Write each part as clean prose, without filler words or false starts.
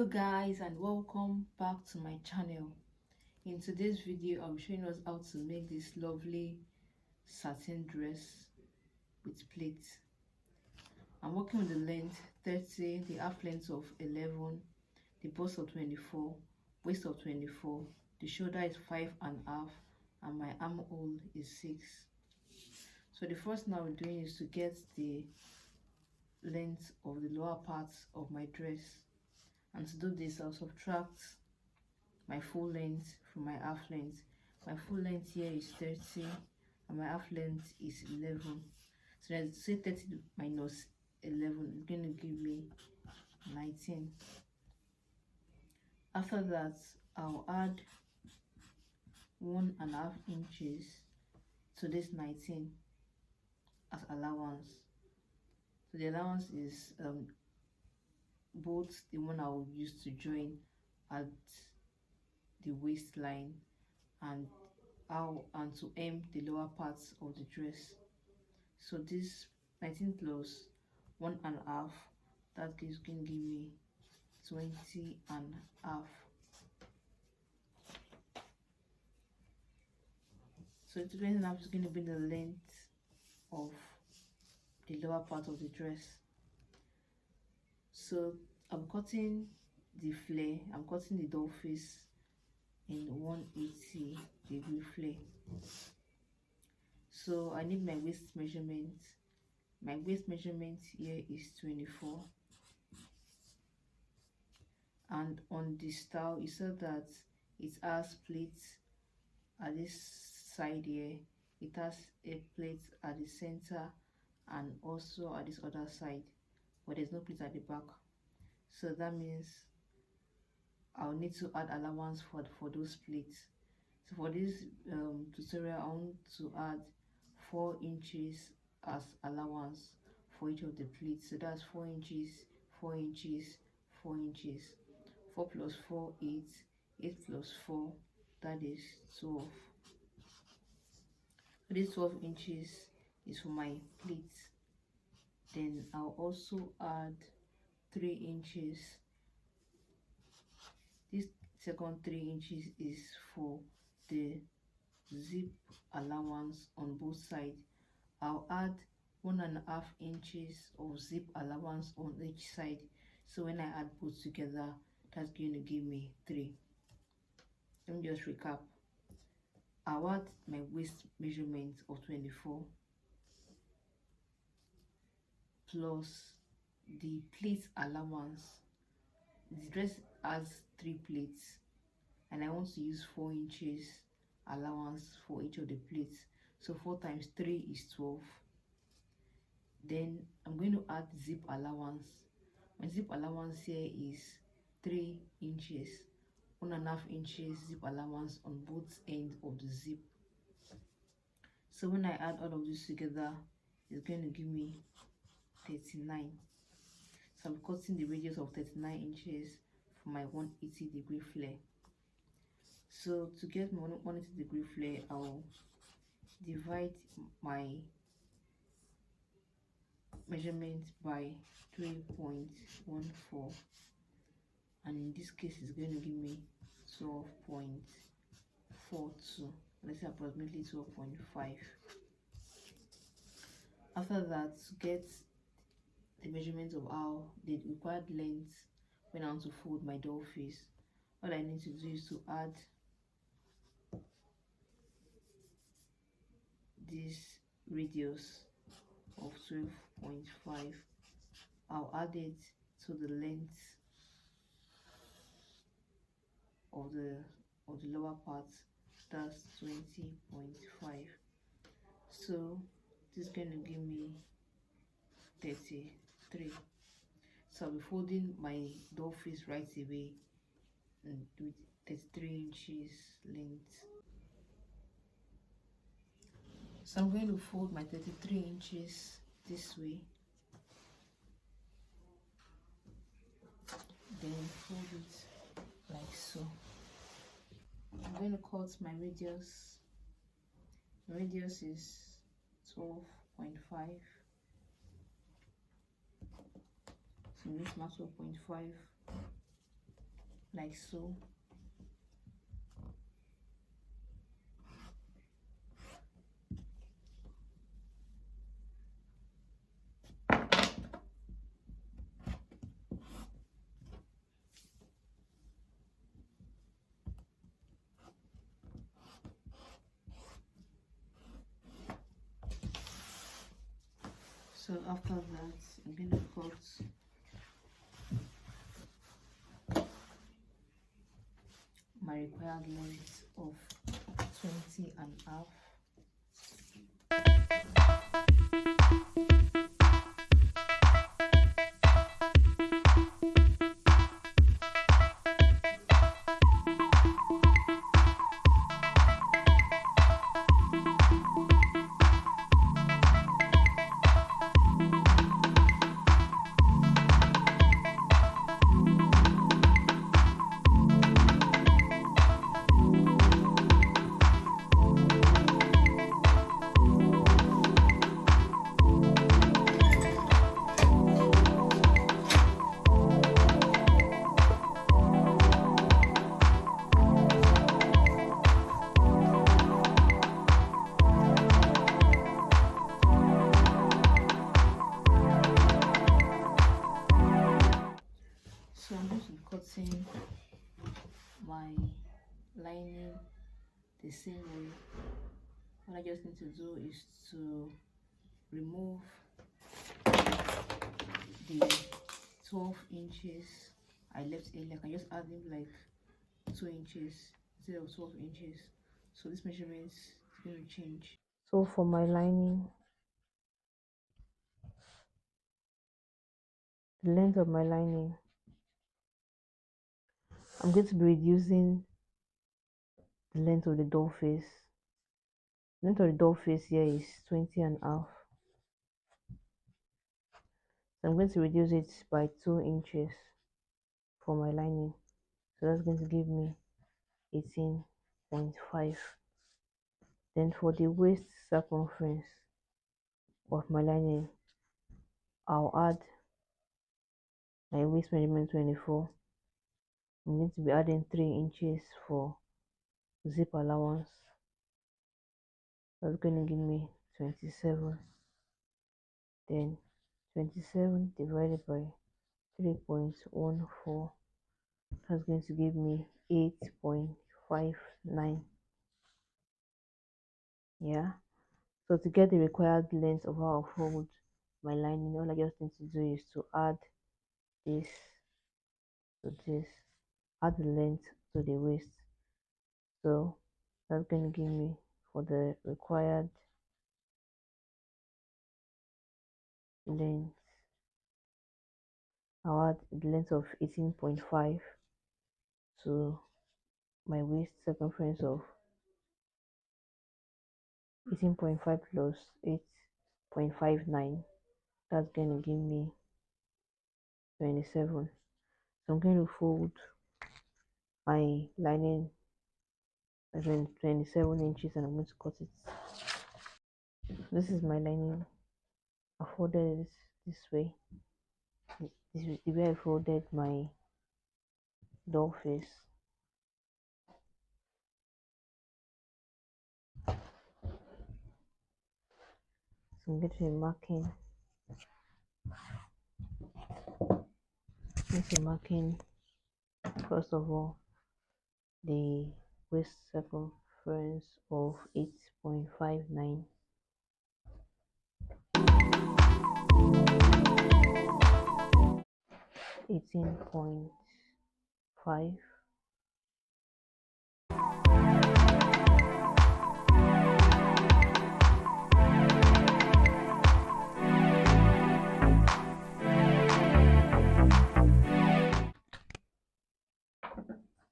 Guys, and welcome back to my channel. In today's video I'll be showing us how to make this lovely satin dress with pleats. I'm working with the length 30, the half length of 11, the bust of 24, waist of 24, the shoulder is 5.5, and my armhole is 6. So the first thing I'm doing is to get the length of the lower parts of my dress. And to do this, I'll subtract my full length from my half length. My full length here is 30 and my half length is 11. So let's say 30 minus 11 is going to give me 19. After that, I'll add 1.5 inches to this 19 as allowance. So the allowance is both the one I will use to join at the waistline and to hem the lower parts of the dress. So this 19 plus 1.5, that is going to give me 20.5. So 20.5 is going to be the length of the lower part of the dress. So I'm cutting the flare, I'm cutting the doll face in 180-degree flare. So I need my waist measurement. My waist measurement here is 24. And on the style, you saw that it has pleats at this side here. It has a plate at the center and also at this other side, but there's no plate at the back. So that means I'll need to add allowance for those pleats. So for this tutorial, I want to add 4 inches as allowance for each of the pleats. So that's 4 inches, 4 inches, 4 inches. 4 plus 4, 8. 8 plus 4, that is 12. So this 12 inches is for my pleats. Then I'll also add 3 inches. This second 3 inches is for the zip allowance on both sides. I'll add 1.5 inches of zip allowance on each side. So when I add both together, that's going to give me 3. Let me just recap. I'll add my waist measurement of 24 plus the plate allowance. The dress has 3 plates and I want to use 4 inches allowance for each of the plates. So 4 times 3 is 12. Then I'm going to add zip allowance. My zip allowance here is 3 inches. 1.5 inches zip allowance on both ends of the zip. So when I add all of this together, it's going to give me 39. So I'm cutting the radius of 39 inches for my 180-degree flare. So to get my 180-degree flare, I'll divide my measurement by 3.14, and in this case it's going to give me 12.42. Let's say approximately 12.5. After that, to get the measurement of how the required length when I want to fold my doll face, all I need to do is to add this radius of 12.5. I'll add it to the length of the lower part, that's 20.5. so this is going to give me 33. So I'll be folding my doll face right away and with 33 inches length. So I'm going to fold my 33 inches this way, then fold it like so. I'm going to cut my radius. My radius is 12.5. So let's mark 12.5. like so. So after that, I'm going to cut my required length of 20 and a half. So I'm going to be cutting my lining the same way. What I just need to do is to remove the 12 inches I left earlier. I can just add them like 2 inches instead of 12 inches. So this measurement is going to change. So for my lining, the length of my lining, I'm going to be reducing the length of the doll face. The length of the doll face here is 20 and a half. So I'm going to reduce it by 2 inches for my lining. So that's going to give me 18.5. Then for the waist circumference of my lining, I'll add my waist measurement 24. I'm going to be adding 3 inches for zip allowance. That's going to give me 27. Then 27 divided by 3.14, that's going to give me 8.59. Yeah, so to get the required length of how I fold my lining, all I just need to do is to add this to this, add the length to the waist. So that's going to give me, for the required length, I'll add the length of 18.5 to my waist circumference of 18.5 plus 8.59. That's going to give me 27. So I'm going to fold my lining as in 27 inches and I'm going to cut it. This is my lining. I folded it this way. This is the way I folded my doll face. So I'm going to be marking first of all the waist circumference of 8.59. 18.5.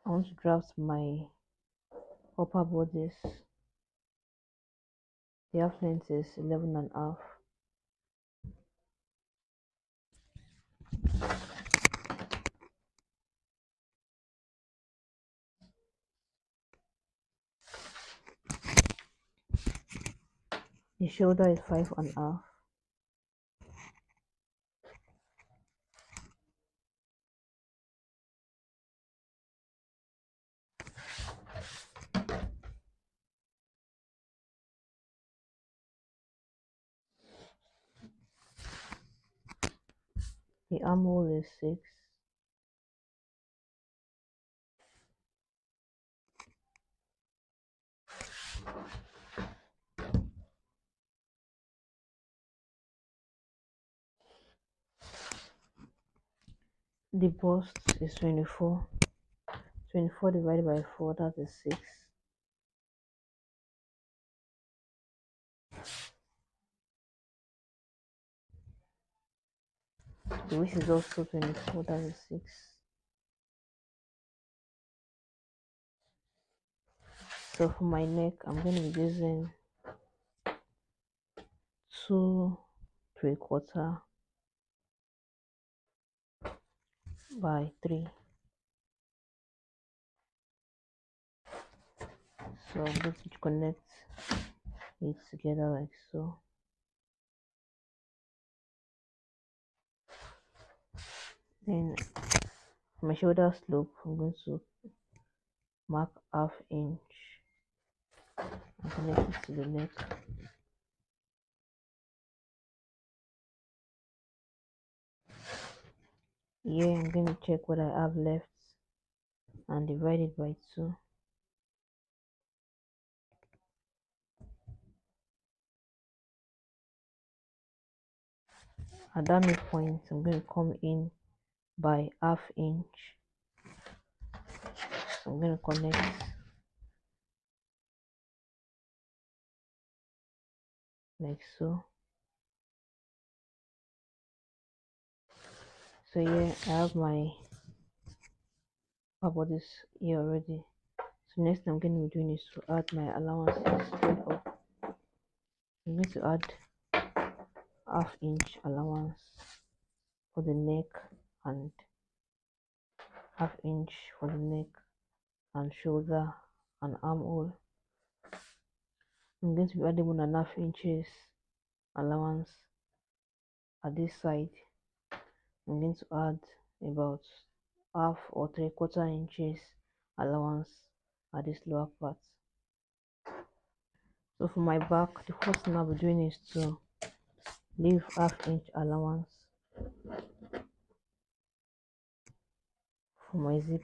I want to draft my upper bodice. The half length is 11 and a half. The shoulder is 5 and a half. The armhole is 6. The bust is 24. 24 divided by 4, that is 6. The waist is also 24, that is 6. So for my neck, I'm going to be using 2 3/4 by 3. So I'm going to connect it together like so. Then for my shoulder slope, I'm going to mark ½ inch and connect it to the neck. Here I'm going to check what I have left and divide it by 2. At that midpoint, I'm going to come in by ½ inch. So I'm going to connect like so. So here I have my bodice here already. So next thing I'm going to be doing is to add my allowances straight up. I'm going to add ½ inch allowance for the neck and ½ inch for the neck and shoulder and armhole. I'm going to be adding 1.5 inches allowance at this side. I'm going to add about ½ or 3/4 inches allowance at this lower part. So for my back, the first thing I'll be doing is to leave ½ inch allowance for my zip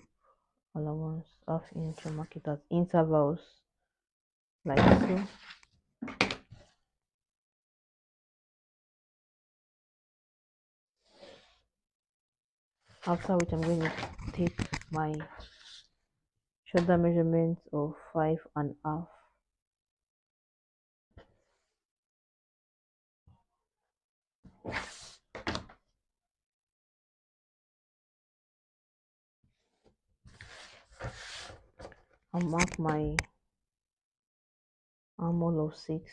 allowance, ½ inch, and mark it at intervals like so. After which I'm going to take my shoulder measurement of 5.5. And mark my armhole of 6.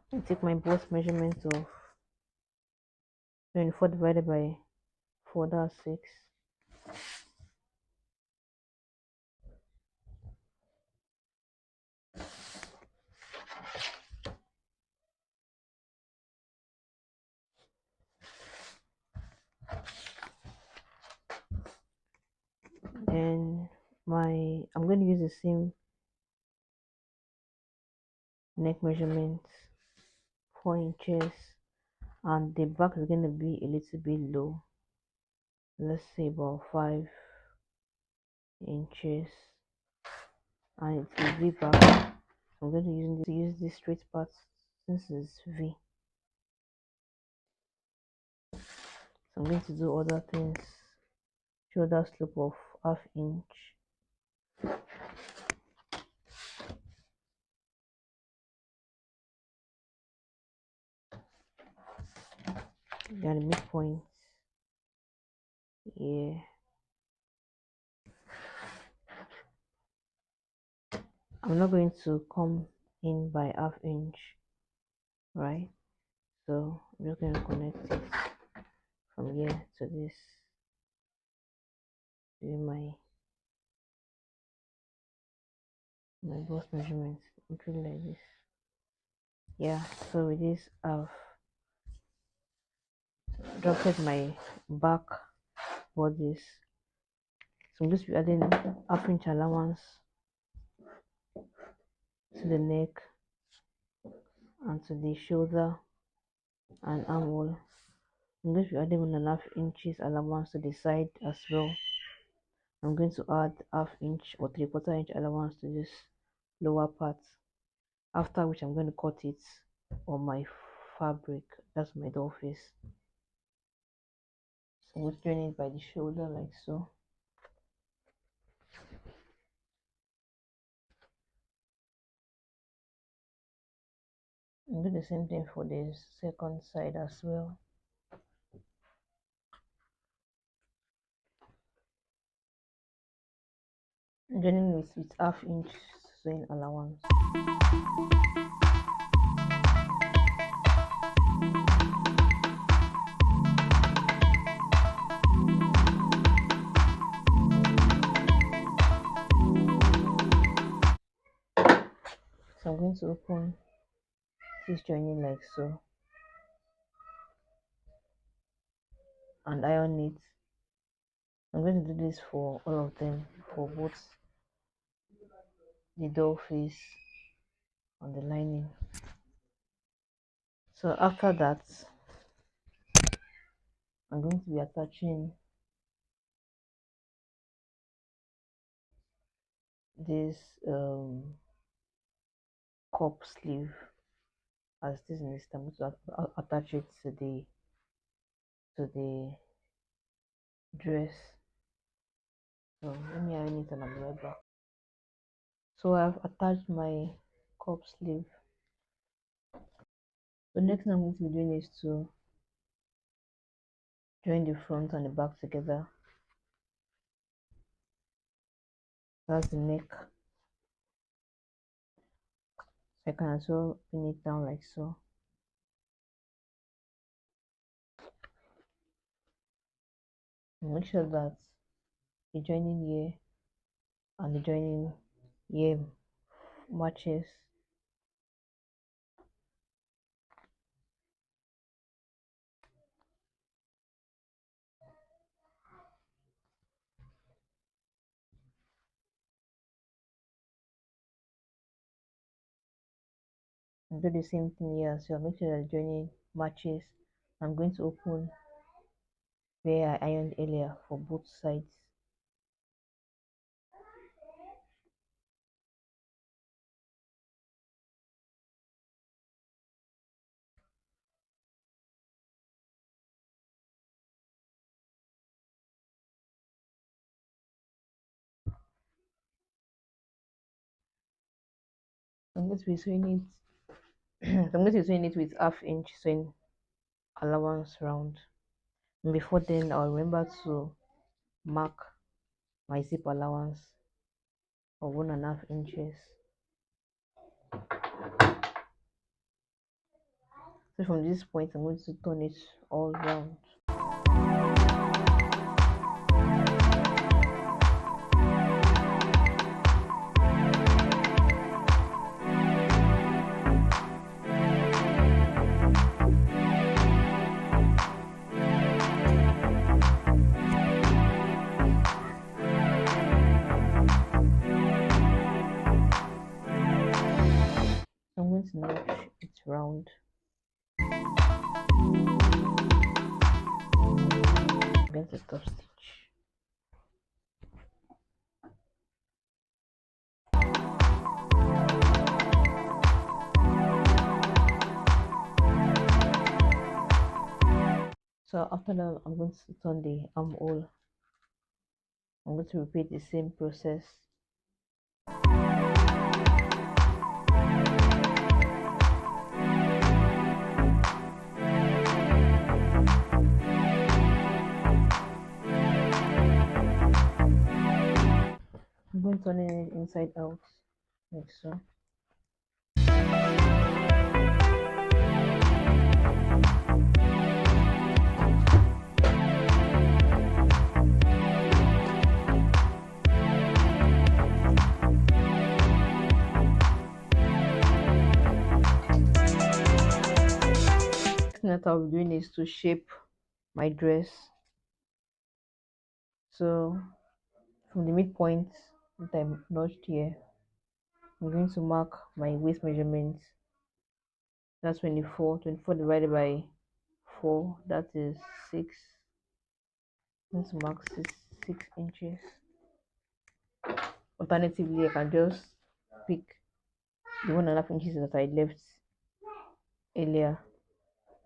And take my bust measurement of 24 divided by 4, that's 6. And I'm going to use the same neck measurement, 4 inches, and the back is going to be a little bit low, let's say about 5 inches, and it's a V back. I'm going to use this straight part since it's V. So I'm going to do other things. Shoulder slope of ½ inch. Then the midpoint. Yeah. I'm not going to come in by ½ inch, right? So I'm just going to connect it from here to this. Doing my bust measurement, looking like this. Yeah, so with this I've dropped my back bodice. So I'm just be adding half-inch allowance to the neck and to the shoulder and armhole. I'm going to be adding 1.5 inches allowance to the side as well. I'm going to add half-inch or 3/4 inch allowance to this lower part. After which I'm going to cut it on my fabric. That's my doll face. So I'm going to join it by the shoulder like so. And do the same thing for the second side as well. Joining with half-inch sewing allowance. So I'm going to open this joining like so and iron it. I'm going to do this for all of them, for both the doll face and the lining. So after that, I'm going to be attaching this cup sleeve as this in this time. I'm going to attach it to the dress. So let me iron it and I'll be right back. So I've attached my cup sleeve. The next thing I'm going to be doing is to join the front and the back together. That's the neck. So I can also pin it down like so. And make sure that the joining here and the joining here matches. And do the same thing here as well. Make sure that the joining matches. I'm going to open where I ironed earlier for both sides. I'm going to be sewing it. I'm going to be sewing it with half-inch sewing allowance round. And before then, I'll remember to mark my zip allowance of 1.5 inches. So from this point, I'm going to turn it all round. I'm going to notch it round. Against the top stitch. So after that, I'm going to turn the armhole. I'm going to repeat the same process. I'm going to turn it inside out, like so. Next thing that I'll be doing is to shape my dress. So from the midpoint that I notched here, I'm going to mark my waist measurement. That's 24. 24 divided by 4, that is 6. I'm going to mark 6 inches. Alternatively, I can just pick the 1.5 inches that I left earlier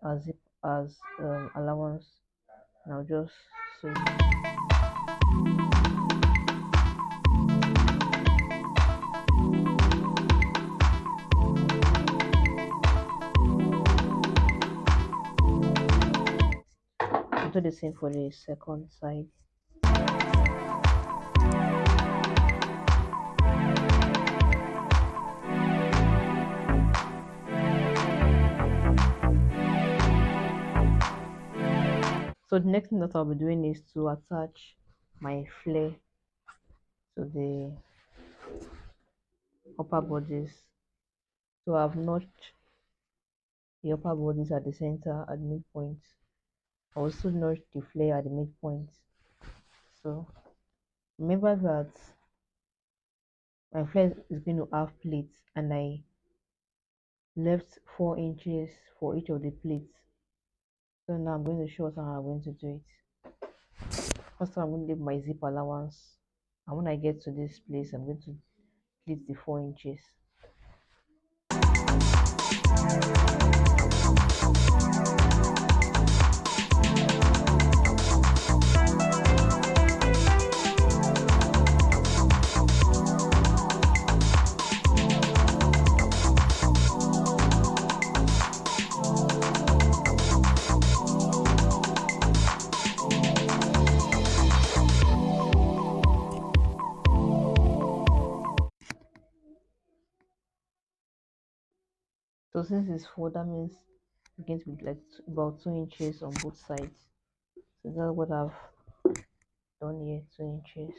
as allowance. And I'll just sew it. I'll do the same for the second side. So the next thing that I'll be doing is to attach my flare to the upper bodice. So I've notched the upper bodice at the center at midpoint. I also notched the flare at the midpoint. So remember that my flare is going to have pleats, and I left 4 inches for each of the pleats. So now I'm going to show us how I'm going to do it. First I'm going to leave my zip allowance, and when I get to this place I'm going to pleat the 4 inches. So since it's 4, that means it's going to be like about 2 inches on both sides. So that's what I've done here, 2 inches.